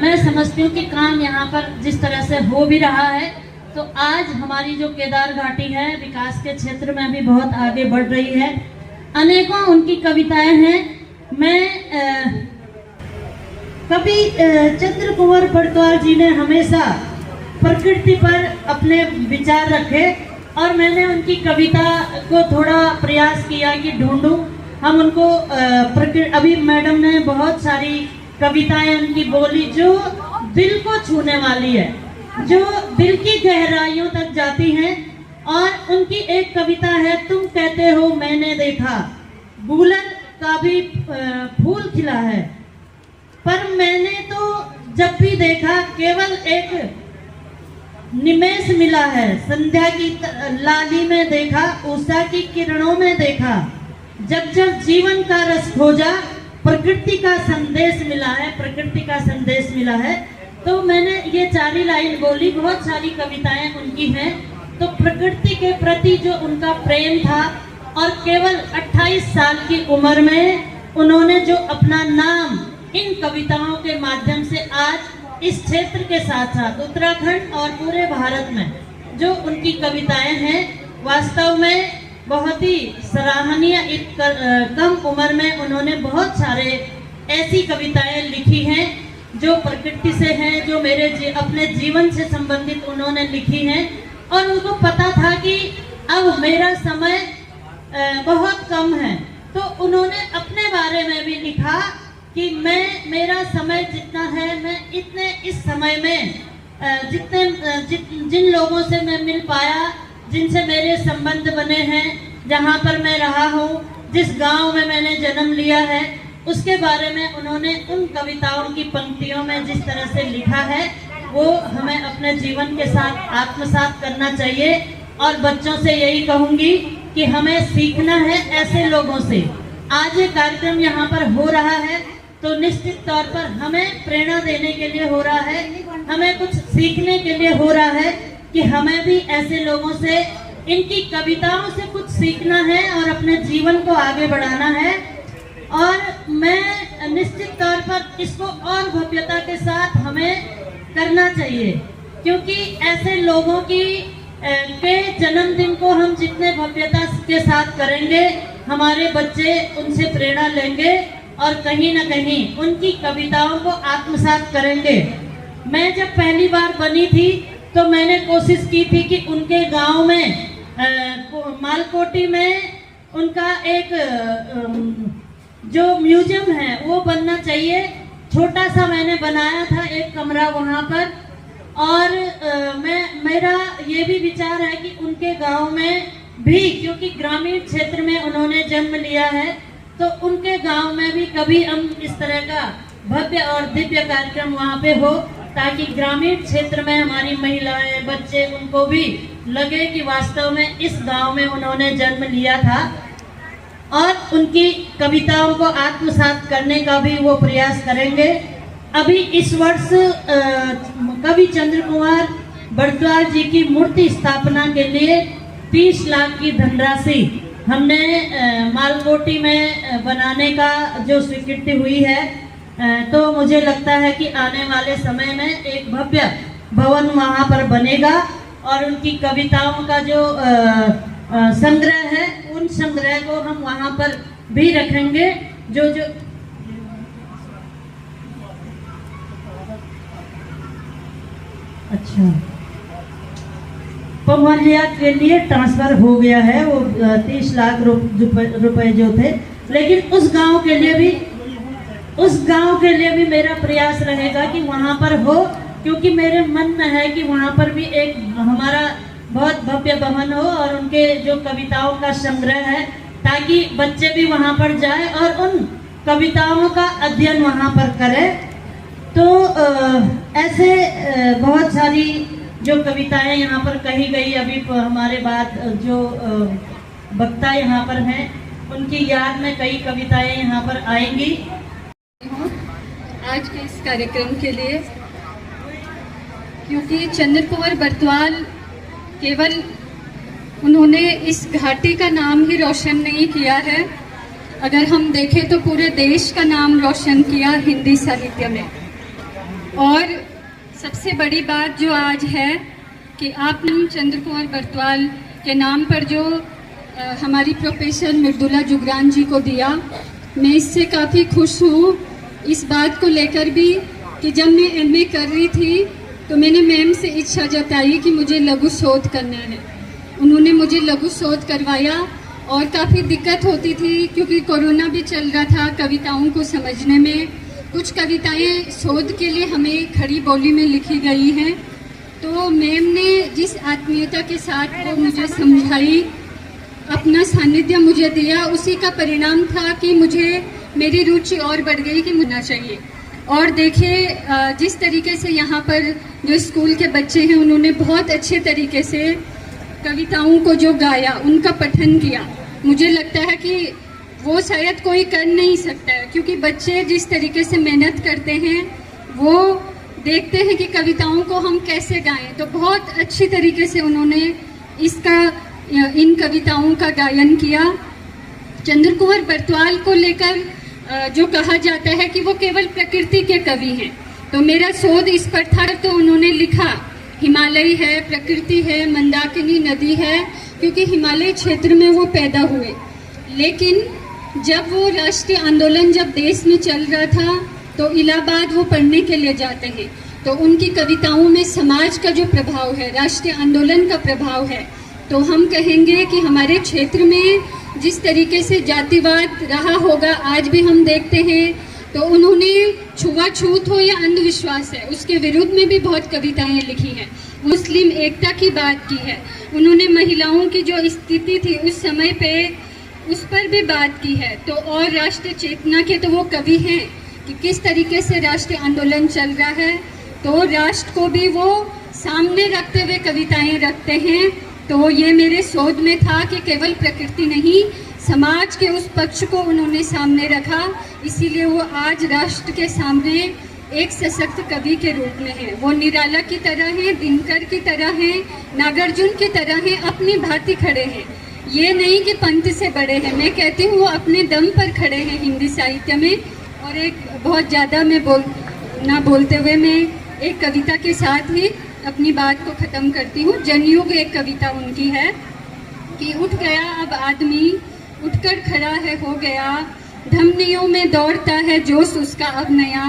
S12: मैं समझती हूँ कि काम यहाँ पर जिस तरह से हो भी रहा है। तो आज हमारी जो केदार घाटी है, विकास के क्षेत्र में भी बहुत आगे बढ़ रही है। अनेकों उनकी कविताएं हैं। मैं कवि चंद्र कुंवर बरत्वाल जी ने हमेशा प्रकृति पर अपने विचार रखे और मैंने उनकी कविता को थोड़ा प्रयास किया कि ढूंढूं। हम उनको अभी मैडम ने बहुत सारी कविताएं उनकी बोली जो दिल को छूने वाली है, जो दिल की गहराइयों तक जाती हैं। और उनकी एक कविता है, तुम कहते हो मैंने देखा, बुलंद का भी फूल खिला है, पर मैंने तो जब भी देखा केवल एक निमेष मिला है। संध्या की लाली में देखा, उषा की किरणों में देखा, जब जब जीवन का रस खोजा प्रकृति का संदेश मिला है, प्रकृति का संदेश मिला है। तो मैंने ये 4 लाइन बोली, बहुत सारी कविताएं उनकी हैं। तो प्रकृति के प्रति जो उनका प्रेम था, और केवल 28 साल की उम्र में उन्होंने जो अपना नाम इन कविताओं के माध्यम से आज इस क्षेत्र के साथ साथ उत्तराखंड और पूरे भारत में जो उनकी कविताएं हैं, वास्तव में बहुत ही सराहनीय। कम उम्र में उन्होंने बहुत सारे ऐसी कविताएं लिखी हैं जो प्रकृति से हैं, जो मेरे अपने जीवन से संबंधित उन्होंने लिखी हैं। और उनको पता था कि अब मेरा समय बहुत कम है, तो उन्होंने अपने बारे में भी लिखा कि मेरा समय जितना है, मैं इतने इस समय में जिन लोगों से मैं मिल पाया, जिनसे मेरे संबंध बने हैं, जहाँ पर मैं रहा हूँ, जिस गांव में मैंने जन्म लिया है, उसके बारे में उन्होंने उन कविताओं की पंक्तियों में जिस तरह से लिखा है, वो हमें अपने जीवन के साथ आत्मसात करना चाहिए। और बच्चों से यही कहूँगी कि हमें सीखना है ऐसे लोगों से। आज ये कार्यक्रम यहाँ पर हो रहा है तो निश्चित तौर पर हमें प्रेरणा देने के लिए हो रहा है, हमें कुछ सीखने के लिए हो रहा है कि हमें भी ऐसे लोगों से, इनकी कविताओं से कुछ सीखना है और अपने जीवन को आगे बढ़ाना है। और मैं निश्चित तौर पर इसको और भव्यता के साथ हमें करना चाहिए, क्योंकि ऐसे लोगों की के जन्मदिन को हम जितने भव्यता के साथ करेंगे, हमारे बच्चे उनसे प्रेरणा लेंगे और कहीं ना कहीं उनकी कविताओं को आत्मसात करेंगे। मैं जब पहली बार बनी थी तो मैंने कोशिश की थी कि उनके गांव में मालकोटी में उनका एक जो म्यूजियम है वो बनना चाहिए। छोटा सा मैंने बनाया था एक कमरा वहाँ पर। और मेरा ये भी विचार है कि उनके गांव में भी, क्योंकि ग्रामीण क्षेत्र में उन्होंने जन्म लिया है, तो उनके गांव में भी कभी हम इस तरह का भव्य और दिव्य कार्यक्रम वहाँ पे हो, ताकि ग्रामीण क्षेत्र में हमारी महिलाएं, बच्चे, उनको भी लगे कि वास्तव में इस गांव में उन्होंने जन्म लिया था। और उनकी कविताओं को आत्मसात करने का भी वो प्रयास करेंगे। अभी इस वर्ष कवि चंद्र कुमार बरद्वाल जी की मूर्ति स्थापना के लिए 30 लाख की धनराशि हमने मालकोटी में बनाने का जो स्वीकृति हुई है, तो मुझे लगता है कि आने वाले समय में एक भव्य भवन वहाँ पर बनेगा और उनकी कविताओं का जो संग्रह है, उन संग्रह को हम वहाँ पर भी रखेंगे। जो अच्छा, पवलिया के लिए ट्रांसफर हो गया है वो 30 लाख रुपए जो थे, लेकिन उस गांव के लिए भी मेरा प्रयास रहेगा कि वहां पर हो, क्योंकि मेरे मन में है कि वहां पर भी एक हमारा बहुत भव्य भवन हो और उनके जो कविताओं का संग्रह है, ताकि बच्चे भी वहां पर जाए और उन कविताओं का अध्ययन वहां पर करें। तो ऐसे बहुत सारी जो कविताएं यहाँ पर कही गई, अभी हमारे बाद जो वक्ता यहाँ पर हैं उनकी याद में कई कविताएं यहाँ पर आएंगी।
S13: आज के इस कार्यक्रम के लिए, क्योंकि चंद्र कुंवर बरद्वाल केवल उन्होंने इस घाटी का नाम ही रोशन नहीं किया है, अगर हम देखें तो पूरे देश का नाम रोशन किया हिंदी साहित्य में। और सबसे बड़ी बात जो आज है कि आपने चंद्र कुंवर बरद्वाल के नाम पर जो हमारी प्रोफेसर मृदुला जुगरान जी को दिया, मैं इससे काफ़ी खुश हूँ। इस बात को लेकर भी कि जब मैं एमए कर रही थी तो मैंने मैम से इच्छा जताई कि मुझे लघु शोध करना है। उन्होंने मुझे लघु शोध करवाया और काफ़ी दिक्कत होती थी क्योंकि कोरोना भी चल रहा था कविताओं को समझने में। कुछ कविताएं शोध के लिए हमें खड़ी बोली में लिखी गई हैं, तो मैम ने जिस आत्मीयता के साथ वो मुझे समझाई, अपना सानिध्य मुझे दिया, उसी का परिणाम था कि मुझे मेरी रुचि और बढ़ गई कि मुझे चाहिए। और देखिए जिस तरीके से यहाँ पर जो स्कूल के बच्चे हैं उन्होंने बहुत अच्छे तरीके से कविताओं को जो गाया, उनका पठन किया, मुझे लगता है कि वो शायद कोई कर नहीं सकता है, क्योंकि बच्चे जिस तरीके से मेहनत करते हैं वो देखते हैं कि कविताओं को हम कैसे गाएं, तो बहुत अच्छी तरीके से उन्होंने इन कविताओं का गायन किया। चंद्र कुंवर बरत्वाल को लेकर जो कहा जाता है कि वो केवल प्रकृति के कवि हैं, तो मेरा शोध इस पर था। तो उन्होंने लिखा हिमालय है, प्रकृति है, मंदाकिनी नदी है, क्योंकि हिमालय क्षेत्र में वो पैदा हुए। लेकिन जब वो राष्ट्रीय आंदोलन जब देश में चल रहा था तो इलाहाबाद वो पढ़ने के लिए जाते हैं, तो उनकी कविताओं में समाज का जो प्रभाव है, राष्ट्रीय आंदोलन का प्रभाव है। तो हम कहेंगे कि हमारे क्षेत्र में जिस तरीके से जातिवाद रहा होगा, आज भी हम देखते हैं, तो उन्होंने छुआछूत हो या अंधविश्वास है उसके विरुद्ध में भी बहुत कविताएं लिखी हैं। मुस्लिम एकता की बात की है उन्होंने, महिलाओं की जो स्थिति थी उस समय पे उस पर भी बात की है। तो और राष्ट्रीय चेतना के तो वो कवि हैं कि किस तरीके से राष्ट्रीय आंदोलन चल रहा है, तो राष्ट्र को भी वो सामने रखते हुए कविताएं रखते हैं। तो ये मेरे शोध में था कि केवल प्रकृति नहीं, समाज के उस पक्ष को उन्होंने सामने रखा, इसीलिए वो आज राष्ट्र के सामने एक सशक्त कवि के रूप में है। वो निराला की तरह हैं, दिनकर की तरह हैं, नागार्जुन की तरह हैं, अपनी भांति खड़े हैं। ये नहीं कि पंथ से बड़े हैं, मैं कहती हूँ वो अपने दम पर खड़े हैं हिंदी साहित्य में। और एक बहुत ज़्यादा मैं ना बोलते हुए मैं एक कविता के साथ ही अपनी बात को ख़त्म करती हूँ। जनयुग एक कविता उनकी है कि उठ गया अब आदमी, उठकर खड़ा है हो गया, धमनियों में दौड़ता है जोश उसका अब नया,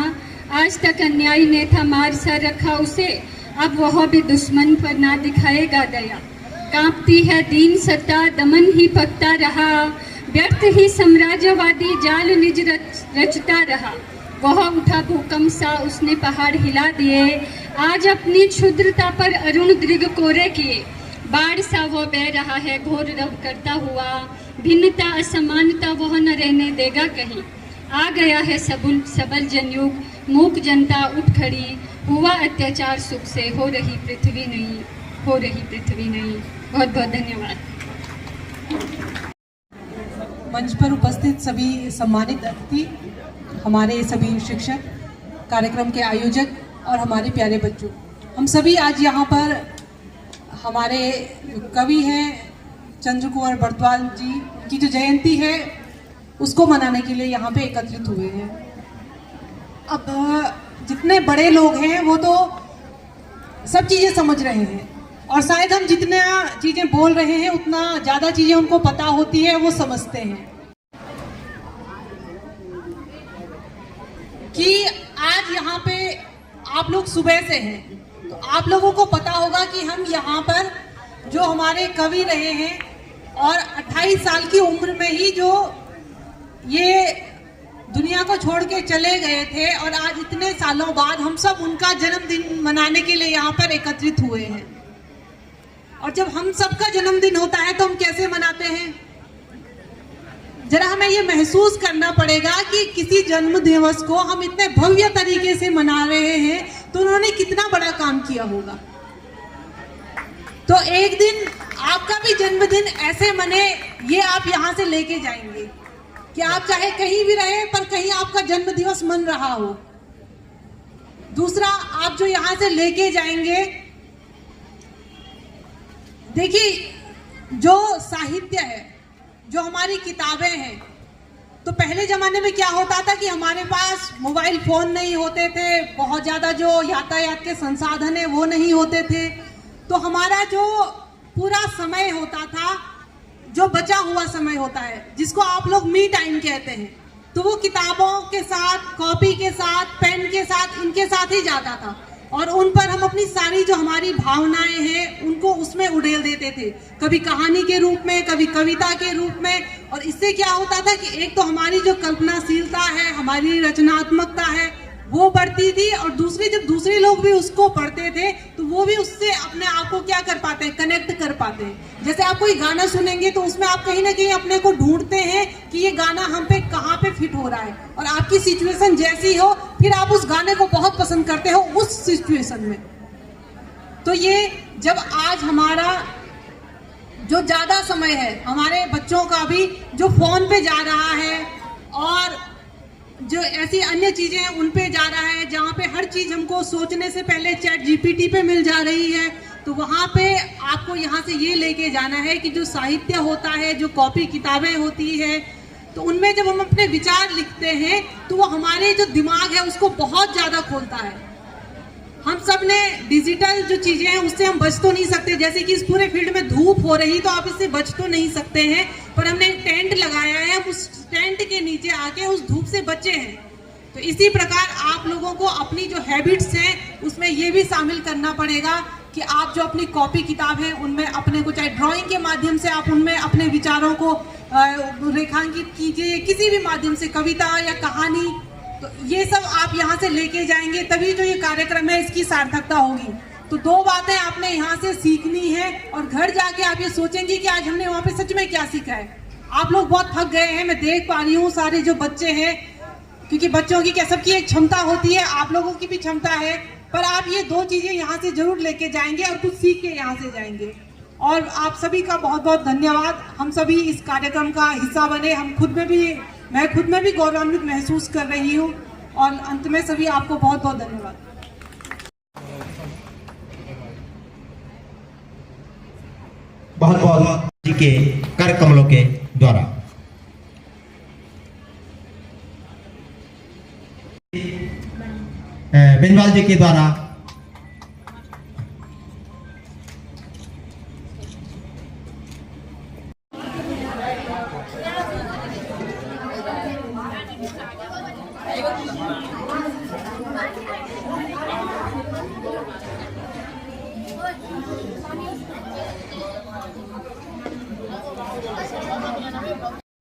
S13: आज तक अन्याय ने था मार सा रखा उसे, अब वह भी दुश्मन पर ना दिखाएगा दया, कांपती है दीन सत्ता दमन ही पकता रहा, व्यर्थ ही साम्राज्यवादी जाल निज रचता रहा, वह उठा भूकंप सा उसने पहाड़ हिला दिए, आज अपनी क्षुद्रता पर अरुण दृग कोरे किए, बाढ़ सा वह बह रहा है घोर रव करता हुआ, भिन्नता असमानता वह न रहने देगा कहीं, आ गया है सबल जनयुग, मूक जनता उठ खड़ी, हुआ अत्याचार सुख से, हो रही पृथ्वी नहीं, हो रही पृथ्वी नहीं। बहुत बहुत धन्यवाद।
S14: मंच पर उपस्थित सभी सम्मानित अतिथि, हमारे सभी शिक्षक, कार्यक्रम के आयोजक और हमारे प्यारे बच्चों, हम सभी आज यहाँ पर हमारे कवि हैं चंद्र कुंवर बरत्वाल जी की जो जयंती है उसको मनाने के लिए यहाँ पे एकत्रित हुए हैं। अब जितने बड़े लोग हैं वो तो सब चीज़ें समझ रहे हैं, और शायद हम जितना चीज़ें बोल रहे हैं उतना ज़्यादा चीज़ें उनको पता होती है, वो समझते हैं कि आज यहाँ पे आप लोग सुबह से हैं, तो आप लोगों को पता होगा कि हम यहाँ पर जो हमारे कवि रहे हैं और 28 साल की उम्र में ही जो ये दुनिया को छोड़ के चले गए थे, और आज इतने सालों बाद हम सब उनका जन्मदिन मनाने के लिए यहाँ पर एकत्रित हुए हैं। और जब हम सबका जन्मदिन होता है तो हम कैसे मनाते हैं, जरा हमें ये महसूस करना पड़ेगा कि किसी जन्म दिवस को हम इतने भव्य तरीके से मना रहे हैं तो उन्होंने कितना बड़ा काम किया होगा। तो एक दिन आपका भी जन्मदिन ऐसे मने, ये आप यहाँ से लेके जाएंगे कि आप चाहे कहीं भी रहे पर कहीं आपका जन्म दिवस मन रहा हो। दूसरा, आप जो यहाँ से लेके जाएंगे, देखिए जो साहित्य है, जो हमारी किताबें हैं, तो पहले ज़माने में क्या होता था कि हमारे पास मोबाइल फ़ोन नहीं होते थे, बहुत ज़्यादा जो यातायात के संसाधन है वो नहीं होते थे, तो हमारा जो पूरा समय होता था, जो बचा हुआ समय होता है, जिसको आप लोग मी टाइम कहते हैं, तो वो किताबों के साथ, कॉपी के साथ, पेन के साथ, इनके साथ ही जाता था, और उन पर हम अपनी सारी जो हमारी भावनाएं हैं उनको उसमें उड़ेल देते थे, कभी कहानी के रूप में, कभी कविता के रूप में। और इससे क्या होता था कि एक तो हमारी जो कल्पनाशीलता है, हमारी रचनात्मकता है, वो बढ़ती थी, और दूसरी जब दूसरे लोग भी उसको पढ़ते थे तो वो भी उससे अपने आप को क्या कर पाते हैं, कनेक्ट कर पाते हैं। जैसे आप कोई गाना सुनेंगे तो उसमें आप कहीं ना कहीं अपने को ढूंढते हैं कि ये गाना हम पे कहाँ पे फिट हो रहा है, और आपकी सिचुएशन जैसी हो फिर आप उस गाने को बहुत पसंद करते हो उस सिचुएशन में। तो ये जब आज हमारा जो ज़्यादा समय है हमारे बच्चों का भी जो फ़ोन पे जा रहा है और जो ऐसी अन्य चीज़ें हैं उन पे जा रहा है, जहाँ पे हर चीज़ हमको सोचने से पहले चैट जीपीटी पे मिल जा रही है, तो वहाँ पे आपको यहाँ से ये लेके जाना है कि जो साहित्य होता है, जो कॉपी किताबें होती है, तो उनमें जब हम अपने विचार लिखते हैं तो वो हमारे जो दिमाग है उसको बहुत ज़्यादा खोलता है। हम सब ने डिजिटल जो चीज़ें हैं उससे हम बच तो नहीं सकते, जैसे कि इस पूरे फील्ड में धूप हो रही तो आप इससे बच तो नहीं सकते हैं, पर हमने एक टेंट लगाया है, हम उस टेंट के नीचे आके उस धूप से बचे हैं। तो इसी प्रकार आप लोगों को अपनी जो हैबिट्स हैं उसमें ये भी शामिल करना पड़ेगा कि आप जो अपनी कॉपी किताब है उनमें अपने को, चाहे ड्राइंग के माध्यम से आप उनमें अपने विचारों को रेखांकित कीजिए, किसी भी माध्यम से, कविता या कहानी, तो ये सब आप यहाँ से लेके जाएंगे, तभी जो ये कार्यक्रम है इसकी सार्थकता होगी। तो दो बातें आपने यहाँ से सीखनी है और घर जाके आप ये सोचेंगे कि आज हमने वहाँ पे सच में क्या सीखा है। आप लोग बहुत थक गए हैं, मैं देख पा रही हूँ सारे जो बच्चे हैं, क्योंकि बच्चों की क्या सबकी एक क्षमता होती है, आप लोगों की भी क्षमता है, पर आप ये दो चीज़ें यहाँ से जरूर लेके जाएंगे और कुछ सीख के यहाँ से जाएंगे। और आप सभी का बहुत बहुत धन्यवाद। हम सभी इस कार्यक्रम का हिस्सा बने, मैं खुद में भी गौरवान्वित महसूस कर रही हूँ, और अंत में सभी आपको बहुत बहुत धन्यवाद।
S11: बहुत बहुत जी के कर कमलों के द्वारा बेनवाल जी के द्वारा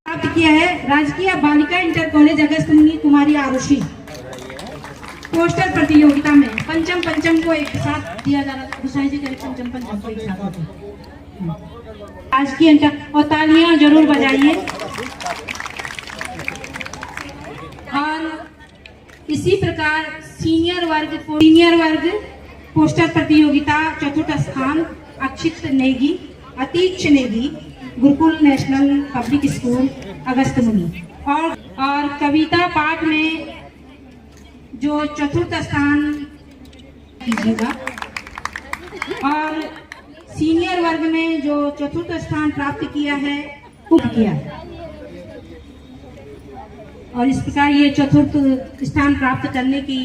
S5: प्राप्त किया है राजकीय बालिका इंटर कॉलेज अगस्त्यमुनि कुमारी आरुषि। पोस्टर प्रतियोगिता में पंचम को एक साथ दिया जा रहा था, पंचम को एक साथ राजकीय इंटर, और तालियां जरूर बजाइए। और इसी प्रकार सीनियर वर्ग पोस्टर प्रतियोगिता चतुर्थ स्थान Akshit Negi, Atiksh Negi, Gurukul national public school Agastyamuni. और कविता पाठ में जो चतुर्थ स्थान कीजिएगा, और सीनियर वर्ग में जो चतुर्थ स्थान प्राप्त किया है किया, और इस प्रकार ये चतुर्थ स्थान प्राप्त करने की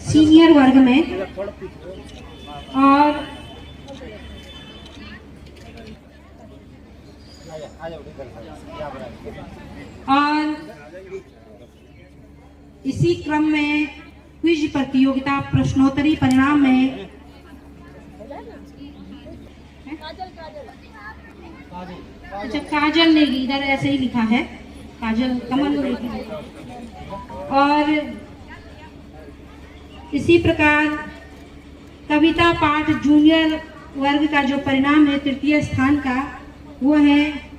S5: सीनियर वर्ग में। और इसी क्रम में क्विज प्रतियोगिता प्रश्नोत्तरी परिणाम में अच्छा काजल नेगी, इधर ऐसे ही लिखा है काजल कमल नेगी। और इसी प्रकार कविता पाठ जूनियर वर्ग का जो परिणाम है तृतीय स्थान का, वो है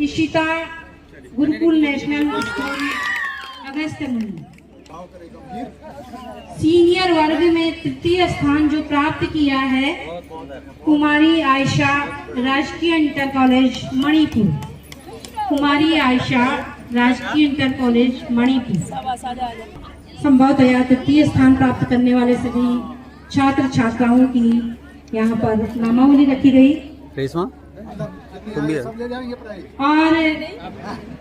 S5: Ishita Gurukul national school Agastyamuni. Senior वर्ग में तृतीय स्थान जो प्राप्त किया है कुमारी आयशा राजकीय इंटर कॉलेज मणिपुर, कुमारी आयशा राजकीय इंटर कॉलेज मणिपुर। संभवतः तृतीय स्थान प्राप्त करने वाले सभी छात्र छात्राओं की यहाँ पर नामावली रखी गई। और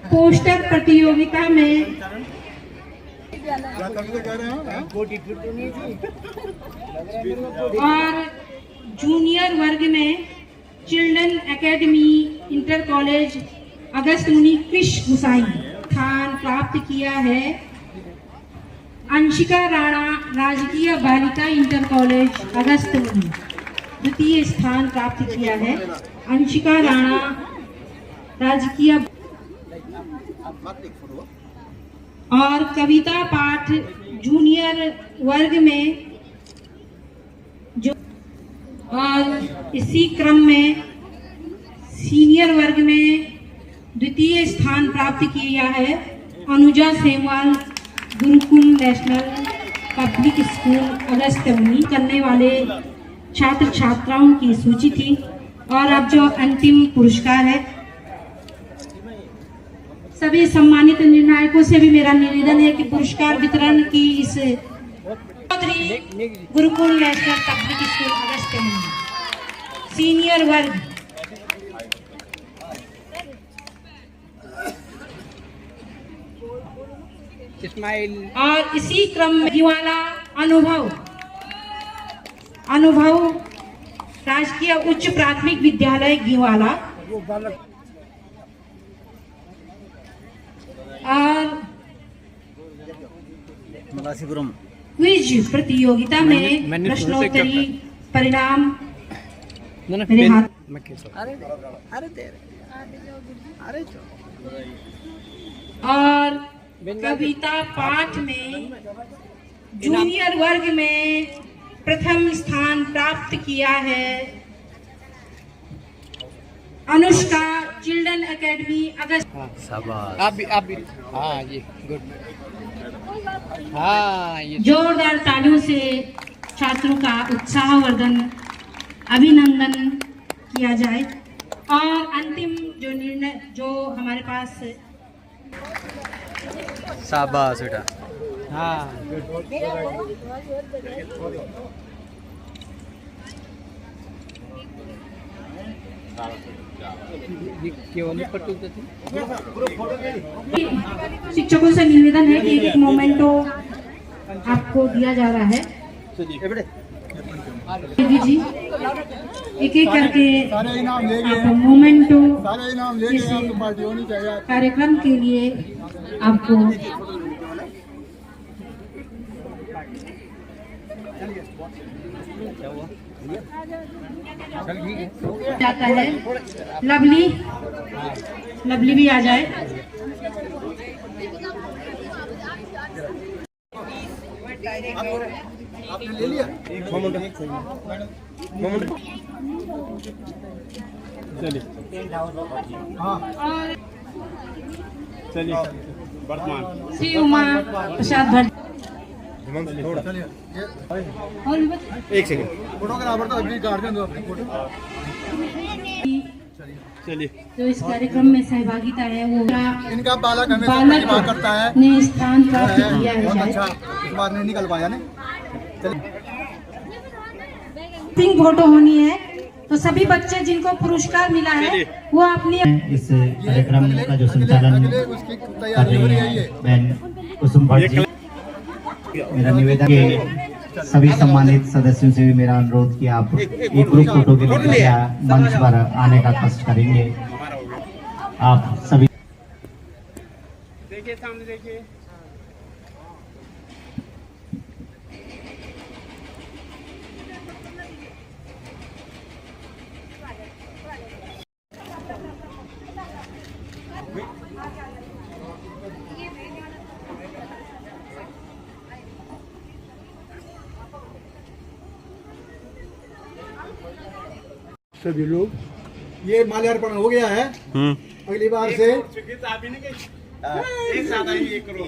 S5: पोस्टर प्रतियोगिता में और जूनियर वर्ग में children academy inter college Agastyamuni Krishna Gusain स्थान प्राप्त किया है अंशिका राणा राजकीय बालिका इंटर कॉलेज अगस्त्यमुनि। द्वितीय स्थान प्राप्त किया है अंशिका राणा राजकीय। और कविता पाठ जूनियर वर्ग में जो और इसी क्रम में सीनियर वर्ग में द्वितीय स्थान प्राप्त किया है Anuja Semwal Gurukul national public school Agastyamuni करने वाले छात्र छात्राओं की सूची थी। और अब जो अंतिम पुरस्कार है, सभी सम्मानित निर्णायकों से भी मेरा निवेदन है कि पुरस्कार वितरण की इस Gurukul national public school Agastyamuni senior वर्ग
S15: इस्माइल
S5: और इसी क्रम में गीवाला अनुभव राजकीय उच्च प्राथमिक विद्यालय गीवाला और क्विज प्रतियोगिता में प्रश्नोत्तरी परिणाम मेरे हाथ और कविता पाठ में जूनियर वर्ग में प्रथम स्थान प्राप्त किया है अनुष्का चिल्ड्रन एकेडमी अगस्त।
S15: आप भी हाँ जी गुड। हाँ ये
S5: जोरदार तालियों से छात्रों का उत्साहवर्धन अभिनंदन किया जाए। और अंतिम जो निर्णय जो हमारे पास
S2: शाबाश बेटा।
S15: हाँ
S5: शिक्षकों से निवेदन है कि एक मोमेंटो आपको दिया जा रहा है। दीदी जी एक एक करके आप मोमेंटो इस कार्यक्रम के लिए आपको जाता है। लवली भी आ जाए।
S11: आपने ले लिया चलिए चलिए वर्तमान
S5: श्री उमा प्रसाद भट्ट
S11: एक सेकंड फोटोग्राफर तो अभी गार्जियन दो अपनी फोटो चलिए।
S5: जो इस कार्यक्रम में सहभागिता है वो
S11: इनका बालक हमेशा प्रतिभा करता है
S5: ने स्थान प्राप्त किया है।
S11: बहुत अच्छा इस बार नहीं निकल पाया ने।
S5: पिंक फोटो होनी है तो सभी बच्चे जिनको पुरस्कार मिला है वो अपनी
S16: इस कार्यक्रम का जो संचालन कर रही है बहन कुसुम भट्ट जी। मेरा निवेदन है सभी सम्मानित सदस्यों से भी मेरा अनुरोध कि आप एक ग्रुप फोटो के लिए मंच पर आने का कष्ट करेंगे। आप सभी
S15: देखिए सामने देखिए।
S7: सभी लोग ये माल्यार्पण हो गया है। अगली बार से
S15: एक साथ आइए, 1 करोड़